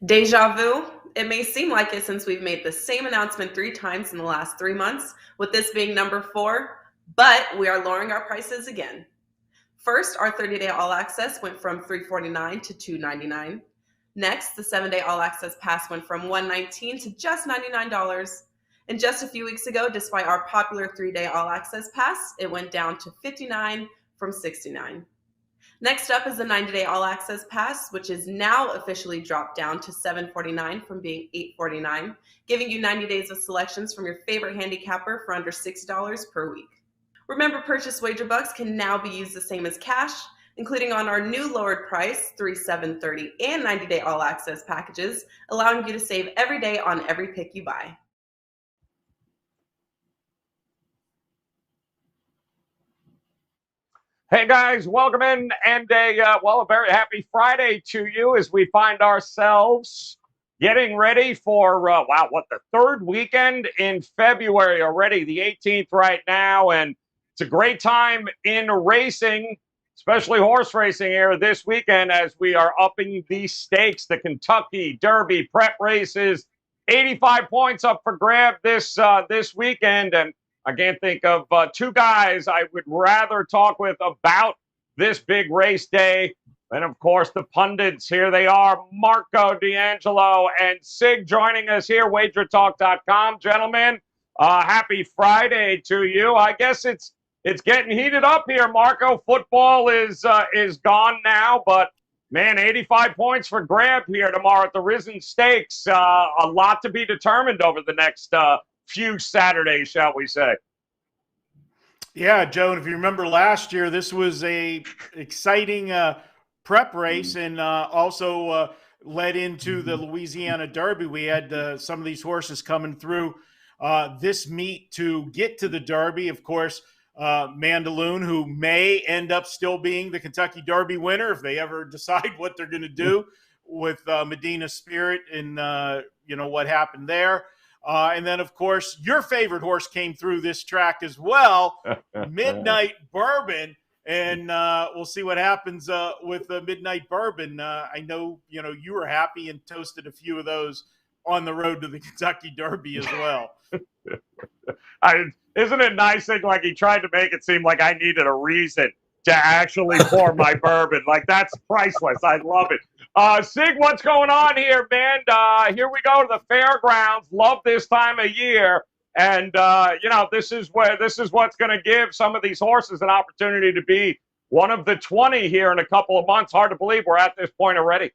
Deja vu? It may seem like it since we've made the same announcement 3 times in the last 3 months, with this being number 4, but we are lowering our prices again. First, our 30-day all access went from $349 to $299. Next, the 7-day all access pass went from $119 to just $99. And just a few weeks ago, despite our popular 3-day all access pass, it went down to $59 from $69. Next up is the 90-day all access pass, which is now officially dropped down to $749 from being $849, giving you 90 days of selections from your favorite handicapper for under $6 per week. Remember, purchase wager bucks can now be used the same as cash, including on our new lowered price 3, 7, 30, and 90-day all access packages, allowing you to save every day on every pick you buy. Hey guys, welcome in, and a very happy Friday to you as we find ourselves getting ready for, the third weekend in February already, the 18th right now, and it's a great time in racing, especially horse racing here this weekend as we are upping the stakes, the Kentucky Derby prep races, 85 points up for grab this weekend, and I can't think of two guys I would rather talk with about this big race day. And, of course, the pundits. Here they are, Marco, D'Angelo, and Sig joining us here, WagerTalk.com. Gentlemen, happy Friday to you. I guess it's getting heated up here, Marco. Football is gone now, but, man, 85 points for grab here tomorrow at the Risen Stakes. A lot to be determined over the next few Saturdays, shall we say. Yeah, Joe, and if you remember last year, this was a exciting prep race and also led into the Louisiana Derby. We had some of these horses coming through this meet to get to the Derby. Of course, Mandaloon, who may end up still being the Kentucky Derby winner if they ever decide what they're going to do with Medina Spirit and, what happened there. And then, of course, your favorite horse came through this track as well, Midnight Bourbon. And we'll see what happens with Midnight Bourbon. I know, you were happy and toasted a few of those on the road to the Kentucky Derby as well. Isn't it nice that, like, he tried to make it seem like I needed a reason to actually pour my bourbon? Like, that's priceless. I love it. Sig, what's going on here, man? Here we go to the fairgrounds. Love this time of year. And, this is what's going to give some of these horses an opportunity to be one of the 20 here in a couple of months. Hard to believe we're at this point already.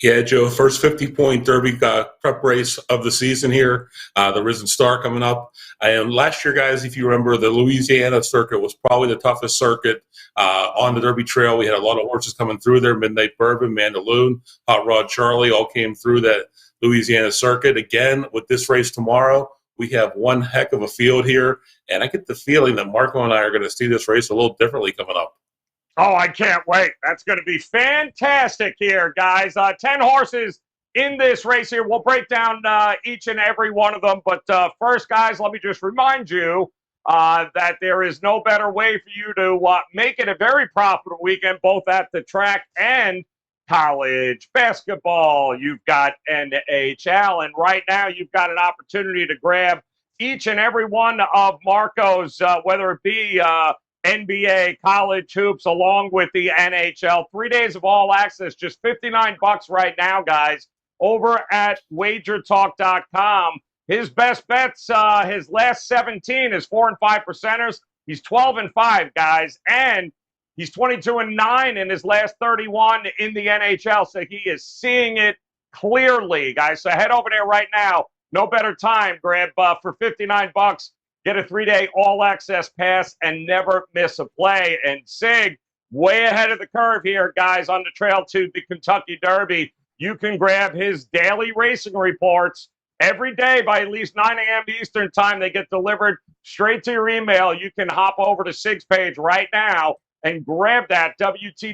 Yeah, Joe, first 50-point Derby prep race of the season here. The Risen Star coming up. And last year, guys, if you remember, the Louisiana circuit was probably the toughest circuit on the Derby Trail. We had a lot of horses coming through there. Midnight Bourbon, Mandaloon, Hot Rod Charlie all came through that Louisiana circuit. Again, with this race tomorrow, we have one heck of a field here. And I get the feeling that Marco and I are going to see this race a little differently coming up. Oh, I can't wait. That's going to be fantastic here, guys. 10 horses in this race here. We'll break down each and every one of them. But first, guys, let me just remind you that there is no better way for you to make it a very profitable weekend, both at the track and college basketball. You've got NHL. And right now, you've got an opportunity to grab each and every one of Marco's, whether it be NBA, college hoops, along with the NHL. 3 days of all access, just $59 right now, guys, over at WagerTalk.com. His best bets, his last 17 is 4 and 5 percenters. He's 12 and 5, guys, and he's 22 and 9 in his last 31 in the NHL. So he is seeing it clearly, guys. So head over there right now. No better time. Grab for $59. Get a 3-day all-access pass and never miss a play. And Sig, way ahead of the curve here, guys, on the trail to the Kentucky Derby. You can grab his daily racing reports every day by at least 9 a.m. Eastern time. They get delivered straight to your email. You can hop over to Sig's page right now and grab that, wt.buzz/Sig.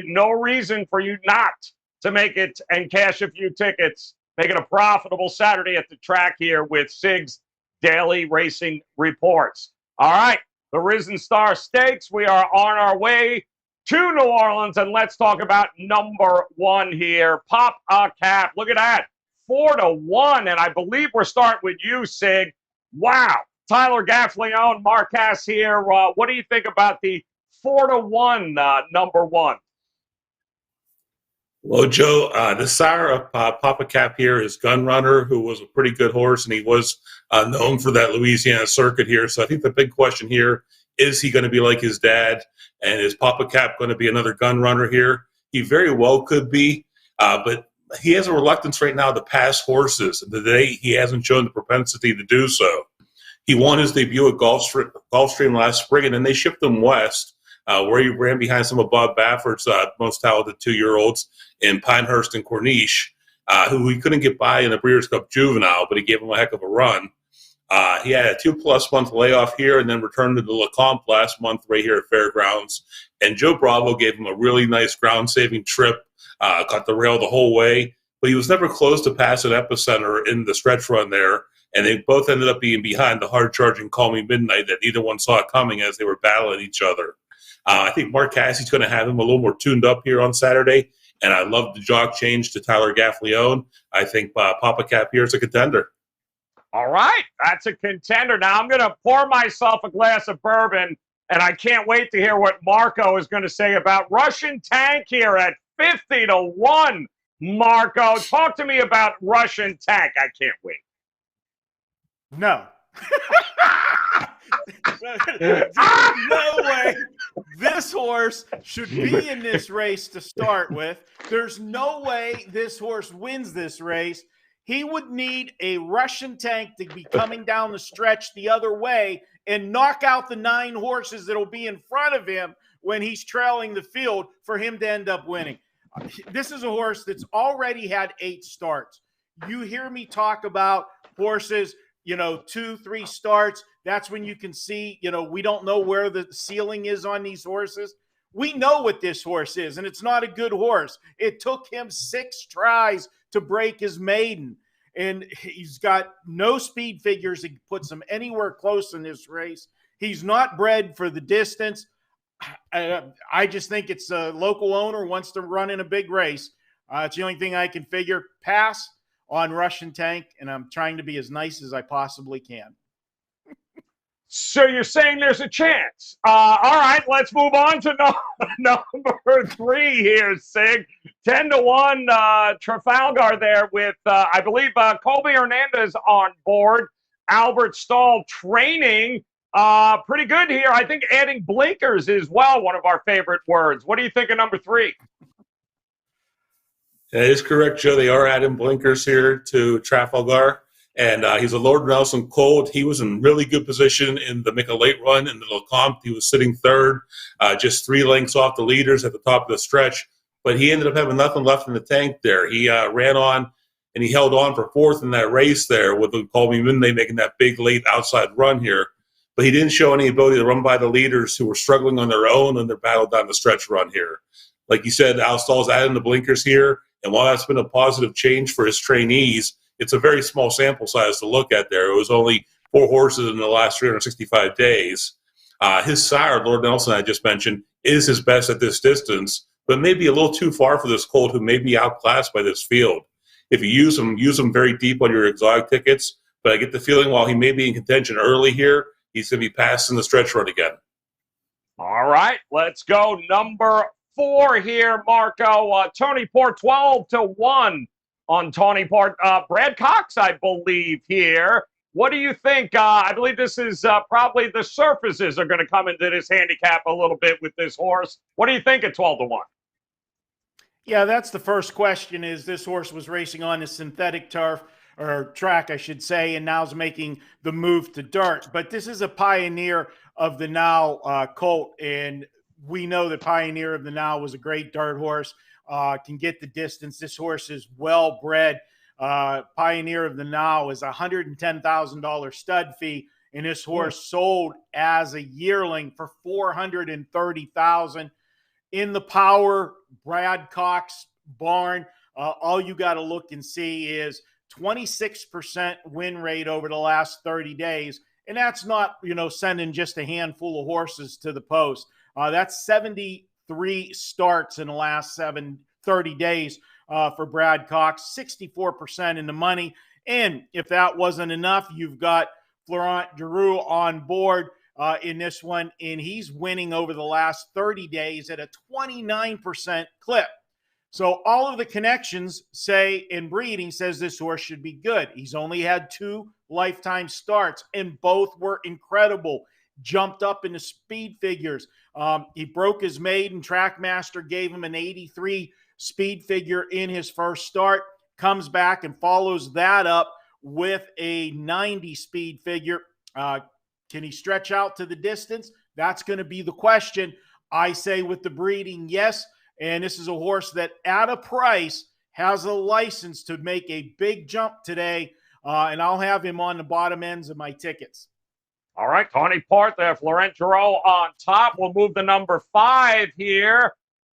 No reason for you not to make it and cash a few tickets. Make it a profitable Saturday at the track here with Sig's daily racing reports. All right, the Risen Star Stakes. We are on our way to New Orleans. And let's talk about number 1 here. Pop a Cap. Look at that. 4-1. And I believe we're starting with you, Sig. Wow. Tyler Gaffleone, Marquez here. What do you think about the 4-1 number 1? Well, Joe, the sire of Papa Cap here is Gunrunner, who was a pretty good horse, and he was known for that Louisiana circuit here. So I think the big question here is he going to be like his dad, and is Papa Cap going to be another Gunrunner here? He very well could be, but he has a reluctance right now to pass horses, and today he hasn't shown the propensity to do so. He won his debut at Gulfstream last spring, and then they shipped him west, where he ran behind some of Bob Baffert's most talented 2-year-olds in Pinehurst and Corniche, who he couldn't get by in the Breeders' Cup Juvenile, but he gave him a heck of a run. He had a 2+ month layoff here and then returned to the Lecomte last month right here at Fairgrounds. And Joe Bravo gave him a really nice ground-saving trip, got the rail the whole way, but he was never close to pass an Epicenter in the stretch run there. And they both ended up being behind the hard-charging Call Me Midnight that neither one saw coming as they were battling each other. I think Mark Cassie's going to have him a little more tuned up here on Saturday, and I love the jog change to Tyler Gaffleone. I think Papa Cap here is a contender. All right, that's a contender. Now I'm going to pour myself a glass of bourbon, and I can't wait to hear what Marco is going to say about Russian Tank here at 50-1. Marco, talk to me about Russian Tank. I can't wait. No. There's no way this horse should be in this race to start with. There's no way this horse wins this race. He would need a Russian Tank to be coming down the stretch the other way and knock out the 9 horses that'll be in front of him when he's trailing the field for him to end up winning. This is a horse that's already had 8 starts. You hear me talk about horses, 2-3 starts. That's when you can see, we don't know where the ceiling is on these horses. We know what this horse is, and it's not a good horse. It took him 6 tries to break his maiden, and he's got no speed figures that puts him anywhere close in this race. He's not bred for the distance. I just think it's a local owner wants to run in a big race. It's the only thing I can figure. Pass on Russian Tank, and I'm trying to be as nice as I possibly can. So you're saying there's a chance. All right, let's move on to number 3 here, Sig. 10-1 Trafalgar there with, I believe, Colby Hernandez on board. Albert Stahl training. Pretty good here. I think adding blinkers is, well, one of our favorite words. What do you think of number 3? That is correct, Joe. They are adding blinkers here to Trafalgar. And he's a Lord Nelson colt. He was in really good position in the make a late run in the Lecomte. He was sitting third, just 3 lengths off the leaders at the top of the stretch. But he ended up having nothing left in the tank there. He ran on, and he held on for 4th in that race there with the Call Me Midnight making that big late outside run here. But he didn't show any ability to run by the leaders who were struggling on their own in their battle down the stretch run here. Like you said, Al Stahl's adding the blinkers here. And while that's been a positive change for his trainees, it's a very small sample size to look at there. It was only 4 horses in the last 365 days. His sire, Lord Nelson, I just mentioned, is his best at this distance, but maybe a little too far for this colt who may be outclassed by this field. If you use him very deep on your exotic tickets, but I get the feeling while he may be in contention early here, he's going to be passing the stretch run again. All right, let's go. Number 4 here, Marco. Tony Port, 12-1 on Tony Port. Brad Cox, I believe, here. What do you think? I believe this is probably the surfaces are going to come into this handicap a little bit with this horse. What do you think at 12-1? Yeah, that's the first question. Is this horse was racing on a synthetic turf or track, I should say, and now's making the move to dirt. But this is a Pioneer of the Now colt, and we know that Pioneer of the Now was a great dirt horse, can get the distance. This horse is well bred. Pioneer of the Now is a $110,000 stud fee, and this horse sold as a yearling for $430,000 in the Power Brad Cox barn. All you got to look and see is 26% win rate over the last 30 days. And that's not, sending just a handful of horses to the post. That's 75% 3 starts in the last 30 days for Brad Cox, 64% in the money. And if that wasn't enough, you've got Florent Giroux on board in this one, and he's winning over the last 30 days at a 29% clip. So all of the connections say, in breeding, says this horse should be good. He's only had 2 lifetime starts, and both were incredible. Jumped up in the speed figures. He broke his maiden. Trackmaster gave him an 83 speed figure in his first start. Comes back and follows that up with a 90 speed figure. Can he stretch out to the distance? That's going to be the question. I say with the breeding, yes. And this is a horse that at a price has a license to make a big jump today. And I'll have him on the bottom ends of my tickets. All right, Tony Part there, Florent Giroux on top. We'll move to number 5 here.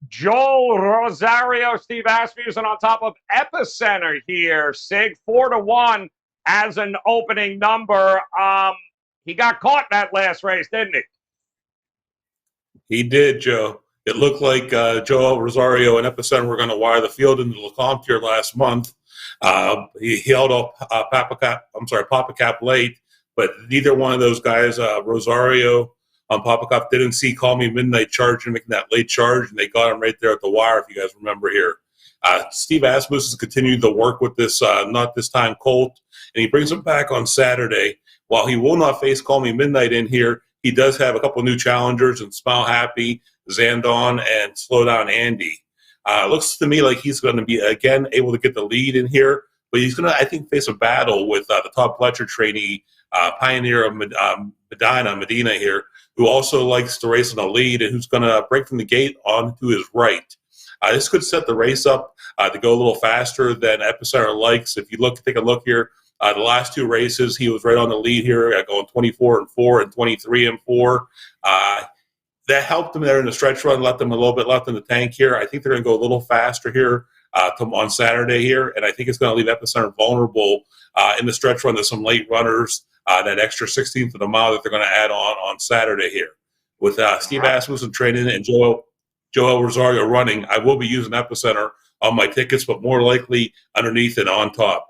Joel Rosario, Steve Asmussen on top of Epicenter here. Sig 4-1 as an opening number. He got caught in that last race, didn't he? He did, Joe. It looked like Joel Rosario and Epicenter were going to wire the field into Lecomte here last month. He held up Papa Cap late, but neither one of those guys, Rosario on Papa Cap, didn't see Call Me Midnight charging, making that late charge, and they got him right there at the wire, if you guys remember here. Steve Asmussen has continued to work with this, not this time, Colt, and he brings him back on Saturday. While he will not face Call Me Midnight in here, he does have a couple new challengers and Smile Happy, Zandon, and Slow Down Andy. Looks to me like he's going to be, again, able to get the lead in here, but he's going to, I think, face a battle with the Todd Pletcher trainee, Pioneer of Medina here, who also likes to race in the lead and who's going to break from the gate on to his right. This could set the race up to go a little faster than Epicenter likes. If you take a look here, the last 2 races, he was right on the lead here, going 24-4 and 23-4. That helped them there in the stretch run, let them a little bit left in the tank here. I think they're going to go a little faster here on Saturday here, and I think it's going to leave Epicenter vulnerable in the stretch run to some late runners, that extra 16th of the mile that they're going to add on Saturday here. With Steve Asmussen training and Joel Rosario running, I will be using Epicenter on my tickets, but more likely underneath and on top.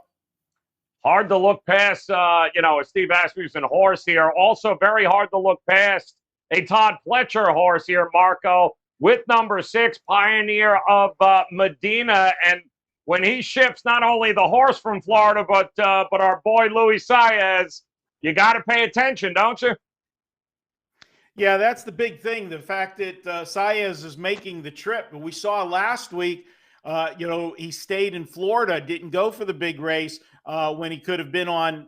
Hard to look past, a Steve Asmussen horse here. Also very hard to look past a Todd Pletcher horse here, Marco, with number 6, Pioneer of Medina. And when he ships not only the horse from Florida, but our boy Luis Saez, you got to pay attention, don't you? Yeah, that's the big thing. The fact that Saez is making the trip. We saw last week, he stayed in Florida, didn't go for the big race when he could have been on,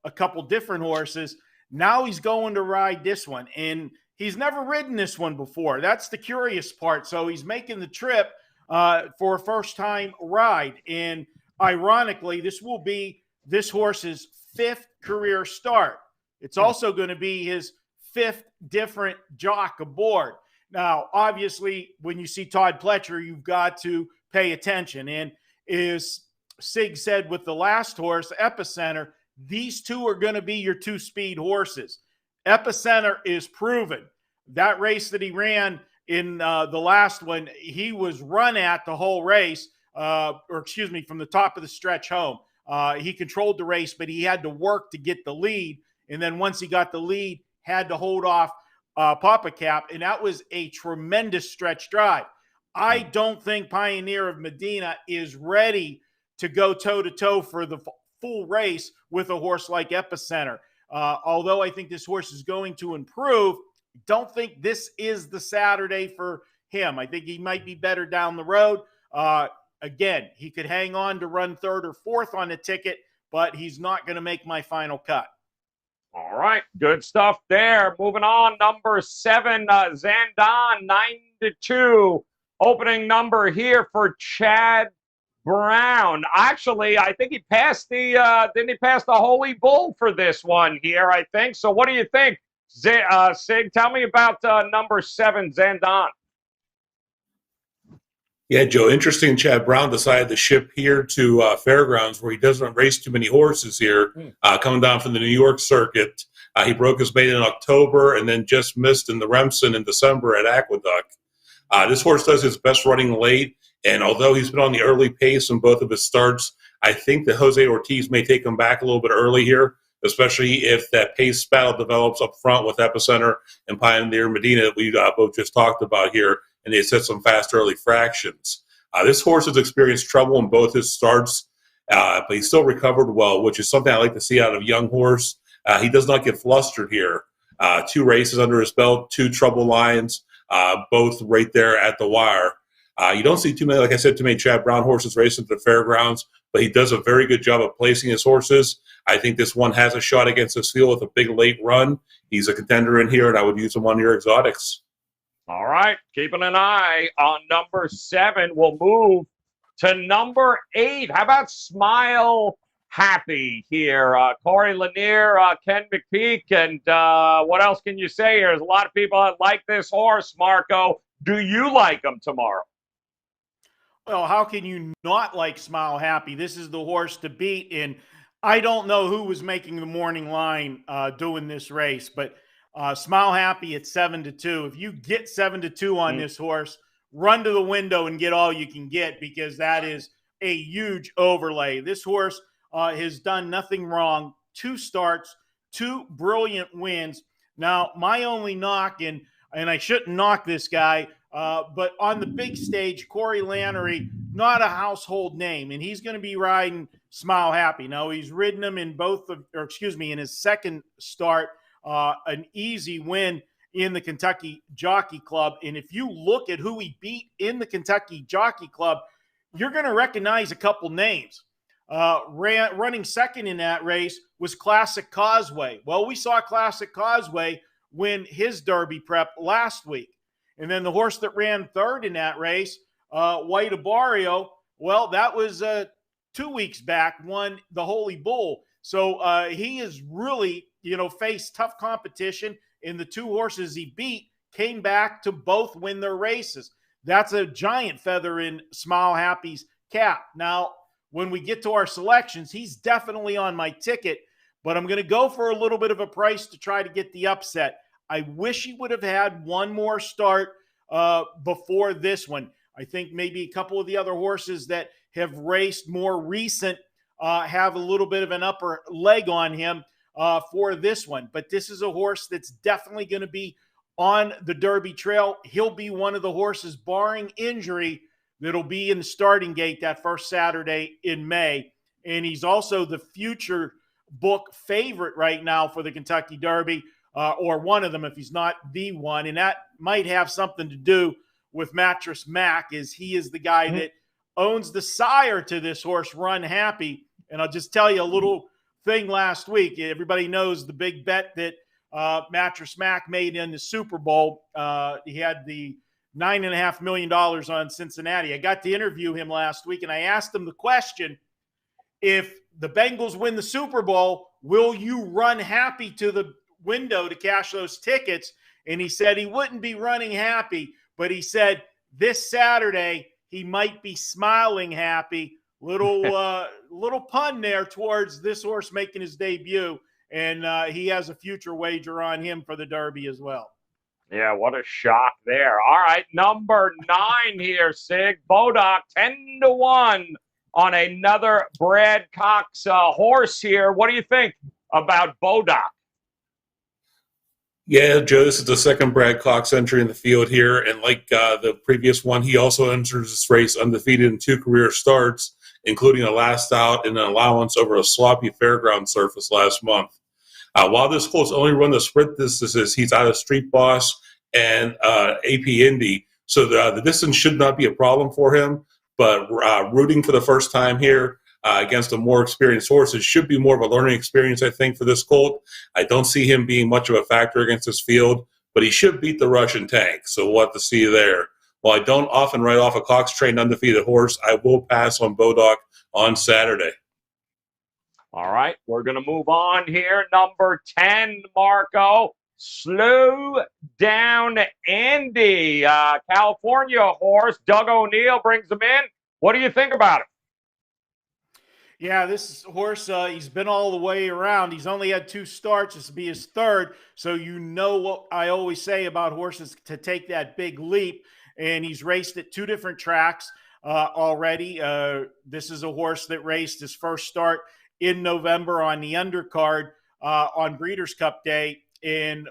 a couple different horses. Now he's going to ride this one, and he's never ridden this one before. That's the curious part. So he's making the trip for a first-time ride. And ironically, this will be this horse's 5th career start. It's also going to be his 5th different jock aboard. Now, obviously, when you see Todd Pletcher, you've got to pay attention. And as Sig said with the last horse, Epicenter, these 2 are going to be your 2-speed horses. Epicenter is proven. That race that he ran in the last one, he was run at the whole race, from the top of the stretch home. He controlled the race, but he had to work to get the lead. And then once he got the lead, had to hold off Papa Cap, and that was a tremendous stretch drive. I don't think Pioneer of Medina is ready to go toe-to-toe for the full race with a horse like Epicenter. Although I think this horse is going to improve, don't think this is the Saturday for him. I think he might be better down the road. Again, he could hang on to run 3rd or 4th on the ticket, but he's not going to make my final cut. All right, good stuff there. Moving on, number 7, Zandon, 9-2. Opening number here for Chad Brown. Actually, I think he passed didn't he pass the Holy Bull for this one here, I think. So what do you think, Sig? Tell me about number 7, Zandon. Yeah, Joe, interesting. Chad Brown decided to ship here to Fairgrounds, where he doesn't race too many horses here, coming down from the New York circuit. He broke his maiden in October and then just missed in the Remsen in December at Aqueduct. This horse does his best running late, and although he's been on the early pace in both of his starts, I think that Jose Ortiz may take him back a little bit early here, especially if that pace battle develops up front with Epicenter and Pioneer Medina that we both just talked about here, and they set some fast early fractions. This horse has experienced trouble in both his starts, but he still recovered well, which is something I like to see out of a young horse. He does not get flustered here. 2 races under his belt, 2 trouble lines, both right there at the wire. You don't see too many, like I said, too many Chad Brown horses racing at the fairgrounds, but he does a very good job of placing his horses. I think this one has a shot against this field with a big late run. He's a contender in here, and I would use him on your exotics. All right, keeping an eye on number 7. We'll move to number 8. How about Smile Happy here? Corey Lanier, Ken McPeak, and what else can you say here? There's a lot of people that like this horse, Marco. Do you like him tomorrow? Well, how can you not like Smile Happy? This is the horse to beat, and I don't know who was making the morning line doing this race, but Smile Happy at 7-2. If you get 7-2 on this horse, run to the window and get all you can get, because that is a huge overlay. This horse has done nothing wrong. 2 starts, 2 brilliant wins. Now, my only knock, and I shouldn't knock this guy, but on the big stage, Corey Lannery, not a household name, and he's going to be riding Smile Happy. Now, he's ridden him in in his second start, an easy win in the Kentucky Jockey Club. And if you look at who he beat in the Kentucky Jockey Club, you're going to recognize a couple names. Running second in that race was Classic Causeway. Well, we saw Classic Causeway win his Derby prep last week. And then the horse that ran third in that race, White Abario, well, that was 2 weeks back, won the Holy Bull. So he has really, faced tough competition, and the 2 horses he beat came back to both win their races. That's a giant feather in Smile Happy's cap. Now, when we get to our selections, he's definitely on my ticket, but I'm going to go for a little bit of a price to try to get the upset. I wish he would have had one more start before this one. I think maybe a couple of the other horses that have raced more recent have a little bit of an upper leg on him for this one. But this is a horse that's definitely going to be on the Derby trail. He'll be one of the horses, barring injury, that'll be in the starting gate that first Saturday in May. And he's also the future book favorite right now for the Kentucky Derby, or one of them if he's not the one. And that might have something to do with Mattress Mac, as he is the guy that owns the sire to this horse, Run Happy. And I'll just tell you a little thing last week. Everybody knows the big bet that Mattress Mac made in the Super Bowl. He had the $9.5 million on Cincinnati. I got to interview him last week, and I asked him the question, if the Bengals win the Super Bowl, will you run Happy to the window to cash those tickets? And he said he wouldn't be running Happy, but he said this Saturday he might be smiling Happy. Little pun there towards this horse making his debut, and he has a future wager on him for the Derby as well. Yeah, what a shock there. All right, number 9 here, Sig. Bodok, 10-1 on another Brad Cox horse here. What do you think about Bodok? Yeah, Joe, this is the second Brad Cox entry in the field here. And like the previous one, he also enters this race undefeated in 2 career starts, including a last out and an allowance over a sloppy fairground surface last month. While this horse only run the sprint distances, he's out of Street Boss and AP Indy. So the distance should not be a problem for him. But rooting for the first time here against a more experienced horse, it should be more of a learning experience, I think, for this colt. I don't see him being much of a factor against this field, but he should beat the Russian Tank. So we'll have to see there. While I don't often write off a Cox-trained undefeated horse, I will pass on Bodok on Saturday. All right, we're going to move on here. Number 10, Marco. Slow Down Andy. California horse. Doug O'Neill brings him in. What do you think about it? Yeah, this horse, he's been all the way around. He's only had 2 starts. This will be his third. So you know what I always say about horses to take that big leap. and he's raced at 2 different tracks already. This is a horse that raced his first start in November on the undercard on Breeders' Cup Day and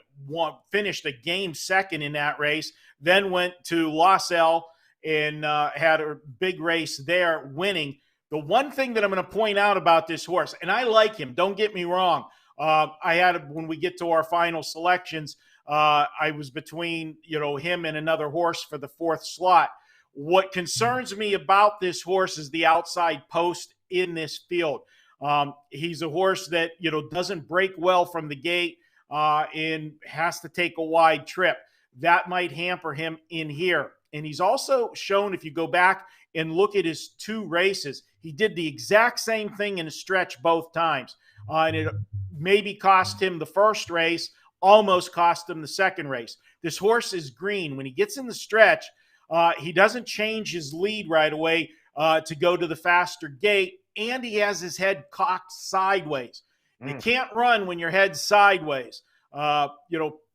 finished a game second in that race, then went to Lossell and had a big race there, winning. The one thing that I'm going to point out about this horse, and I like him, don't get me wrong. When we get to our final selections, I was between, him and another horse for the 4th slot. What concerns me about this horse is the outside post in this field. He's a horse that, doesn't break well from the gate and has to take a wide trip. That might hamper him in here. And he's also shown, if you go back and look at his 2 races, he did the exact same thing in a stretch both times. And it maybe cost him the first race, almost cost him the second race. This horse is green. When he gets in the stretch, he doesn't change his lead right away to go to the faster gate, and he has his head cocked sideways. You can't run when your head's sideways.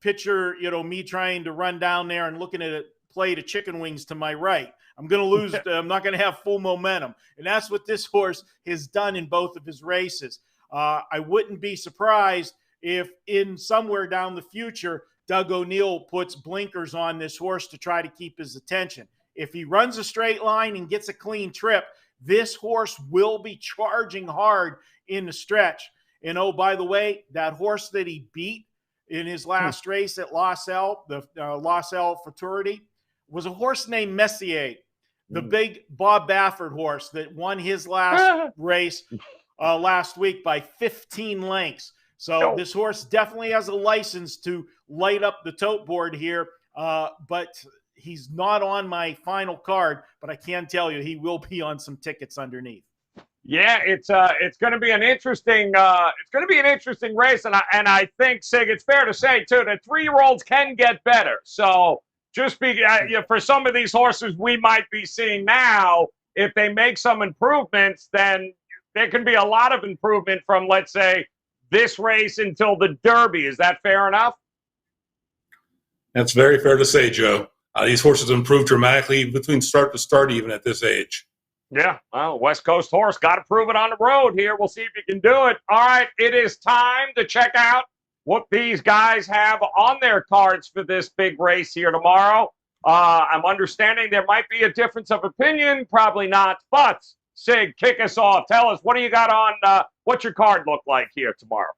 Picture, me trying to run down there and looking at a plate of chicken wings to my right. I'm going to lose. I'm not going to have full momentum. And that's what this horse has done in both of his races. I wouldn't be surprised if in somewhere down the future, Doug O'Neill puts blinkers on this horse to try to keep his attention. If he runs a straight line and gets a clean trip, this horse will be charging hard in the stretch. And oh, by the way, that horse that he beat in his last race at Lossell, the Lossell Futurity, was a horse named Messier, the big Bob Baffert horse that won his last race last week by 15 lengths. So this horse definitely has a license to light up the tote board here, but he's not on my final card. But I can tell you he will be on some tickets underneath. Yeah, it's going to be an interesting race, and I think, Sig, it's fair to say too that 3-year-olds can get better. So just for some of these horses we might be seeing now, if they make some improvements, then there can be a lot of improvement from, let's say, this race until the Derby. Is that fair enough? That's very fair to say, Joe. These horses improved dramatically between start to start, even at this age. Yeah, well, West Coast horse, got to prove it on the road here. We'll see if you can do it. All right, it is time to check out what these guys have on their cards for this big race here tomorrow. I'm understanding there might be a difference of opinion, probably not, but Sig, kick us off. Tell us, what do you got on, what's your card look like here tomorrow?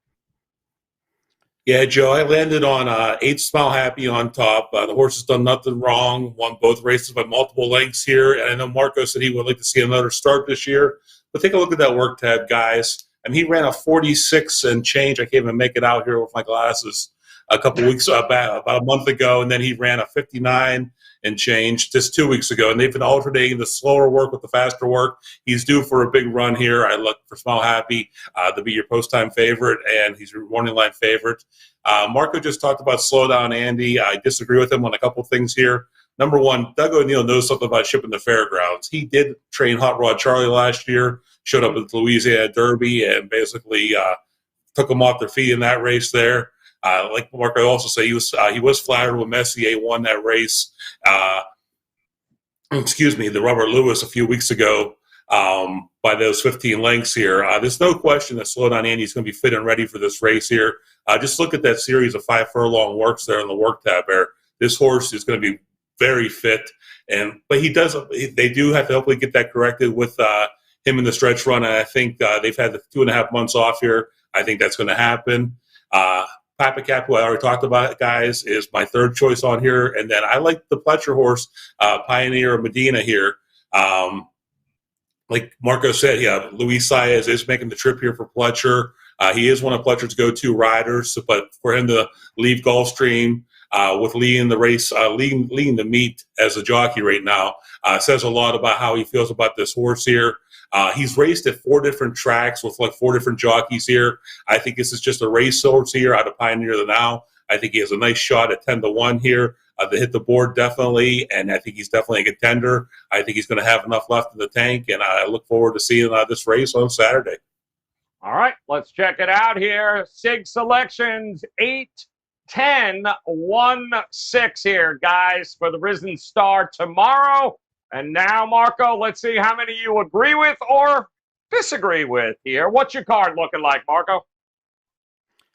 Yeah, Joe, I landed on 8 Smile Happy on top. The horse has done nothing wrong, won both races by multiple lengths here. And I know Marco said he would like to see another start this year. But take a look at that work tab, guys. I mean, he ran a 46 and change. I can't even make it out here with my glasses a couple weeks about a month ago. And then he ran a 59 and change just 2 weeks ago. And they've been alternating the slower work with the faster work. He's due for a big run here. I look for Smile Happy to be your post-time favorite, and he's your morning line favorite. Marco just talked about slow down Andy. I disagree with him on a couple things here. Number one, Doug O'Neill knows something about shipping the fairgrounds. He did train Hot Rod Charlie last year, showed up at the Louisiana Derby, and basically took them off their feet in that race there. Like Marco also said, he was flattered when Messier won that race. The Robert Lewis a few weeks ago by those 15 lengths here. There's no question that Slow Down Andy is going to be fit and ready for this race here. Just look at that series of 5 furlong works there in the work tab there. This horse is going to be very fit, but they do have to hopefully get that corrected with him in the stretch run. And I think they've had the 2.5 months off here. I think that's going to happen. Papa Cap, who I already talked about, guys, is my third choice on here. And then I like the Pletcher horse, Pioneer of Medina here. Like Marco said, yeah, Luis Saez is making the trip here for Pletcher. He is one of Pletcher's go-to riders, but for him to leave Gulfstream with leading the race, leading the meet as a jockey right now, says a lot about how he feels about this horse here. He's raced at 4 different tracks with like 4 different jockeys here. I think this is just a race horse here out of Pioneer the Now. I think he has a nice shot at 10-1 here to hit the board definitely, and I think he's definitely a contender. I think he's going to have enough left in the tank, and I look forward to seeing this race on Saturday. All right, let's check it out here. Sig selections 8, 10-1-6 here, guys, for the Risen Star tomorrow. And now, Marco, let's see how many you agree with or disagree with here. What's your card looking like, Marco?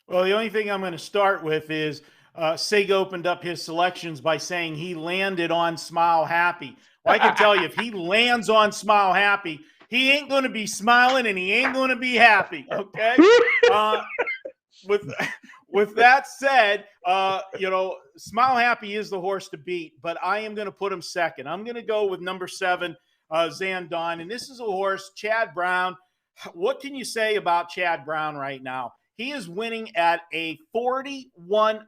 Well, the only thing I'm going to start with is Sig opened up his selections by saying he landed on Smile Happy. Well, I can tell you, if he lands on Smile Happy, he ain't going to be smiling and he ain't going to be happy, okay? With that said, Smile Happy is the horse to beat, but I am going to put him second. I'm going to go with number 7, Zandon, and this is a horse, Chad Brown. What can you say about Chad Brown right now? He is winning at a 41%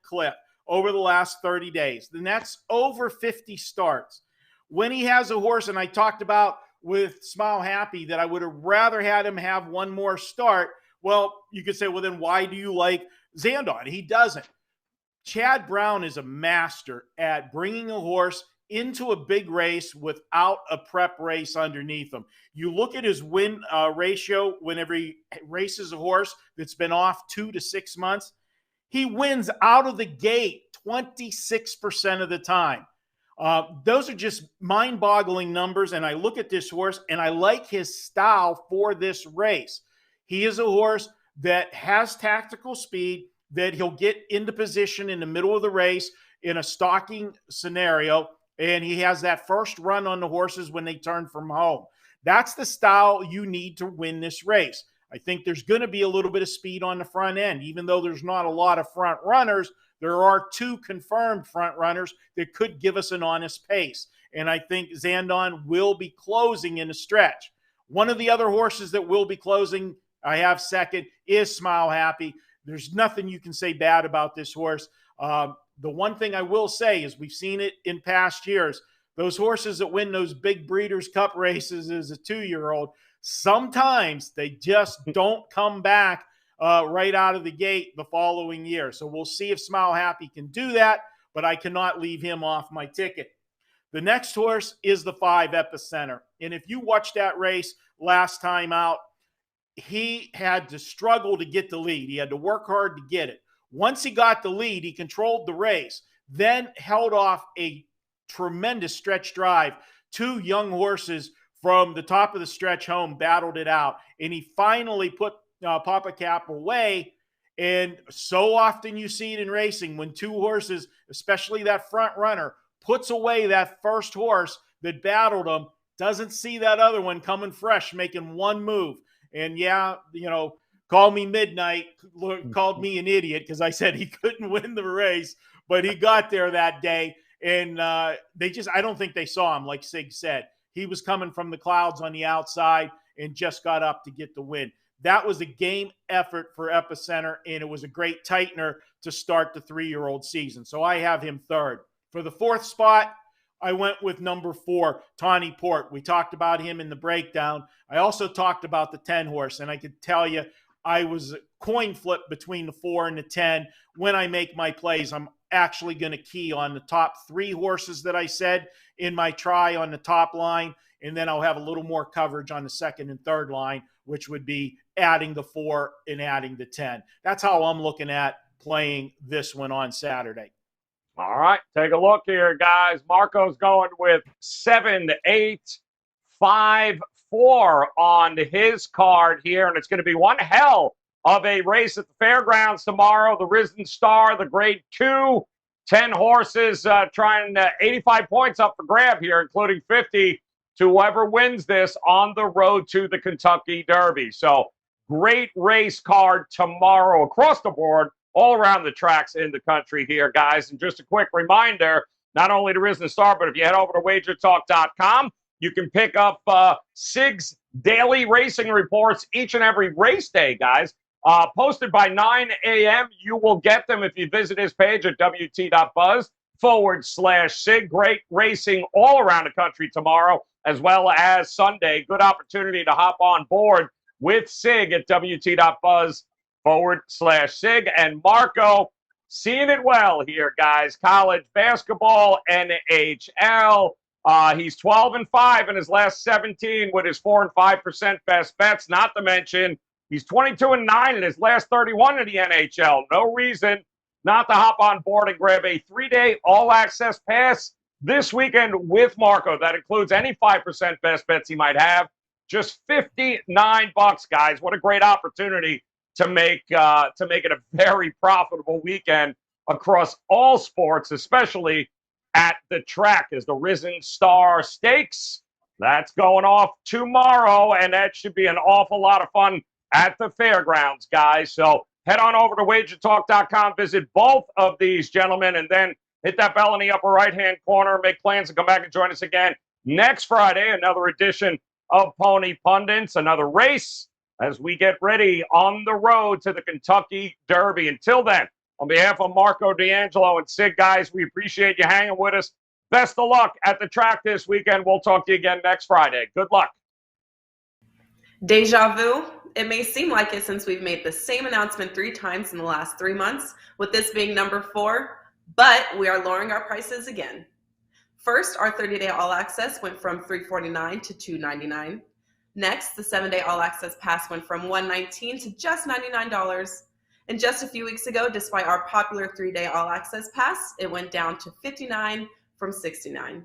clip over the last 30 days. And that's over 50 starts. When he has a horse, and I talked about with Smile Happy that I would have rather had him have one more start. Well, you could say, well, then why do you like Zandon? He doesn't. Chad Brown is a master at bringing a horse into a big race without a prep race underneath him. You look at his win ratio whenever he races a horse that's been off 2 to 6 months. He wins out of the gate 26% of the time. Those are just mind-boggling numbers, and I look at this horse, and I like his style for this race. He is a horse that has tactical speed, that he'll get into position in the middle of the race in a stalking scenario, and he has that first run on the horses when they turn from home. That's the style you need to win this race. I think there's going to be a little bit of speed on the front end. Even though there's not a lot of front runners, there are 2 confirmed front runners that could give us an honest pace. And I think Zandon will be closing in a stretch. One of the other horses that will be closing, I have second, is Smile Happy. There's nothing you can say bad about this horse. The one thing I will say is we've seen it in past years. Those horses that win those big Breeders' Cup races as a 2-year-old, sometimes they just don't come back right out of the gate the following year. So we'll see if Smile Happy can do that, but I cannot leave him off my ticket. The next horse is the 5 Epicenter. And if you watched that race last time out, he had to struggle to get the lead. He had to work hard to get it. Once he got the lead, he controlled the race, then held off a tremendous stretch drive. 2 young horses from the top of the stretch home battled it out, and he finally put Papa Cap away. And so often you see it in racing when 2 horses, especially that front runner, puts away that first horse that battled him, doesn't see that other one coming fresh, making one move. And yeah, call me Midnight, called me an idiot because I said he couldn't win the race, but he got there that day. And I don't think they saw him, like Sig said. He was coming from the clouds on the outside and just got up to get the win. That was a game effort for Epicenter, and it was a great tightener to start the 3-year-old season. So I have him third. For the 4th spot, I went with number 4, Tawny Port. We talked about him in the breakdown. I also talked about the 10 horse, and I could tell you I was coin flip between the 4 and the 10. When I make my plays, I'm actually going to key on the top 3 horses that I said in my try on the top line, and then I'll have a little more coverage on the 2nd and 3rd line, which would be adding the 4 and adding the 10. That's how I'm looking at playing this one on Saturday. All right, take a look here, guys. Marco's going with 7, 8, 5, 4 on his card here, and it's going to be one hell of a race at the fairgrounds tomorrow. The Risen Star, the Grade 2, 10 horses trying 85 points up for grab here, including 50 to whoever wins this on the road to the Kentucky Derby. So great race card tomorrow across the board, all around the tracks in the country here, guys. And just a quick reminder, not only the Risen Star, but if you head over to WagerTalk.com, you can pick up Sig's daily racing reports each and every race day, guys. Posted by 9 a.m. You will get them if you visit his page at wt.buzz/Sig. Great racing all around the country tomorrow, as well as Sunday. Good opportunity to hop on board with Sig at wt.buzz/Sig. And Marco, seeing it well here, guys. College basketball, NHL. He's 12-5 in his last 17 with his 4 and 5% best bets. Not to mention, he's 22-9 in his last 31 in the NHL. No reason not to hop on board and grab a 3-day all-access pass this weekend with Marco. That includes any 5% best bets he might have. Just $59, guys. What a great opportunity to make it a very profitable weekend across all sports, especially at the track, as the Risen Star Stakes. That's going off tomorrow, and that should be an awful lot of fun at the fairgrounds, guys. So head on over to WagerTalk.com, visit both of these gentlemen, and then hit that bell in the upper right-hand corner. Make plans to come back and join us again next Friday. Another edition of Pony Pundits, another race as we get ready on the road to the Kentucky Derby. Until then, on behalf of Marco, D'Angelo, and Sig, guys, we appreciate you hanging with us. Best of luck at the track this weekend. We'll talk to you again next Friday. Good luck. Deja vu? It may seem like it since we've made the same announcement 3 times in the last 3 months, with this being number 4, but we are lowering our prices again. First, our 30-day all-access went from $349 to $299. Next, the 7-day all-access pass went from $119 to just $99. And just a few weeks ago, despite our popular 3-day all-access pass, it went down to $59 from $69.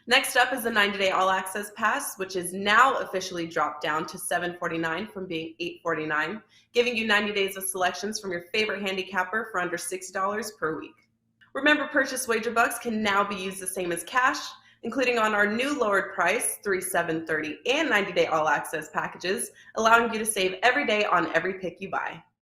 Next up is the 90-day all-access pass, which is now officially dropped down to $749 from being $849, giving you 90 days of selections from your favorite handicapper for under $6 per week. Remember, purchase wager bucks can now be used the same as cash, including on our new lowered price, 3, 7, 30, and 90-day all-access packages, allowing you to save every day on every pick you buy.